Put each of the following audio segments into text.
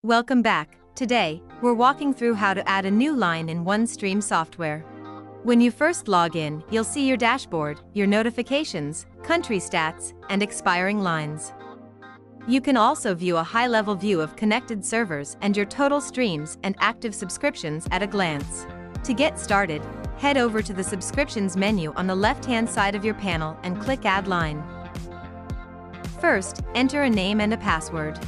Welcome back. Today, we're walking through how to add a new line in OneStream software. When you first log in, you'll see your dashboard, your notifications, country stats, and expiring lines. You can also view a high-level view of connected servers and your total streams and active subscriptions at a glance. To get started, head over to the Subscriptions menu on the left-hand side of your panel and click Add Line. First, enter a name and a password.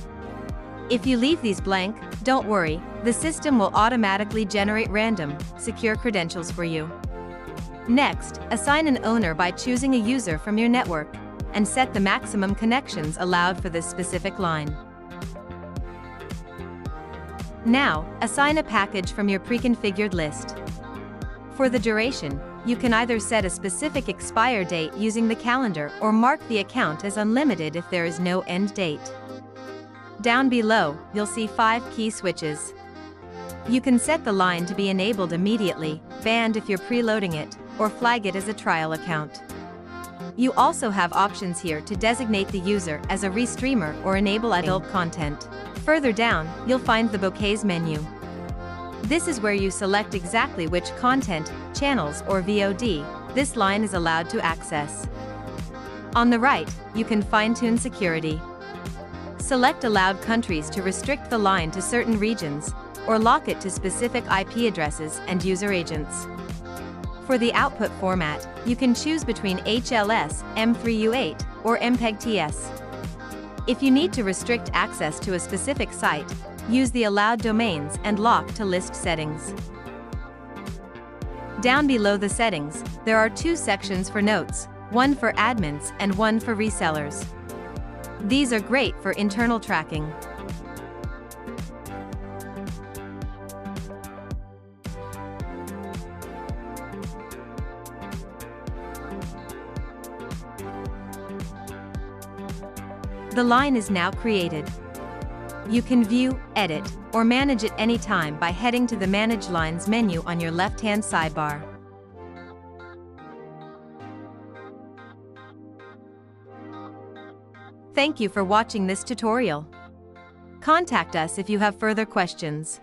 If you leave these blank, don't worry, the system will automatically generate random, secure credentials for you. Next, assign an owner by choosing a user from your network, and set the maximum connections allowed for this specific line. Now, assign a package from your pre-configured list. For the duration, you can either set a specific expire date using the calendar or mark the account as unlimited if there is no end date. Down below, you'll see 5 key switches. You can set the line to be enabled immediately, banned if you're preloading it, or flag it as a trial account. You also have options here to designate the user as a Restreamer or enable adult content. Further down, you'll find the Bouquets menu. This is where you select exactly which content, channels, or VOD this line is allowed to access. On the right, you can fine-tune security. Select allowed countries to restrict the line to certain regions, or lock it to specific IP addresses and user agents. For the output format, you can choose between HLS, M3U8, or MPEG-TS. If you need to restrict access to a specific site, use the allowed domains and lock to list settings. Down below the settings, there are 2 sections for notes, one for admins and one for resellers. These are great for internal tracking. The line is now created. You can view, edit, or manage it anytime by heading to the Manage Lines menu on your left-hand sidebar. Thank you for watching this tutorial. Contact us if you have further questions.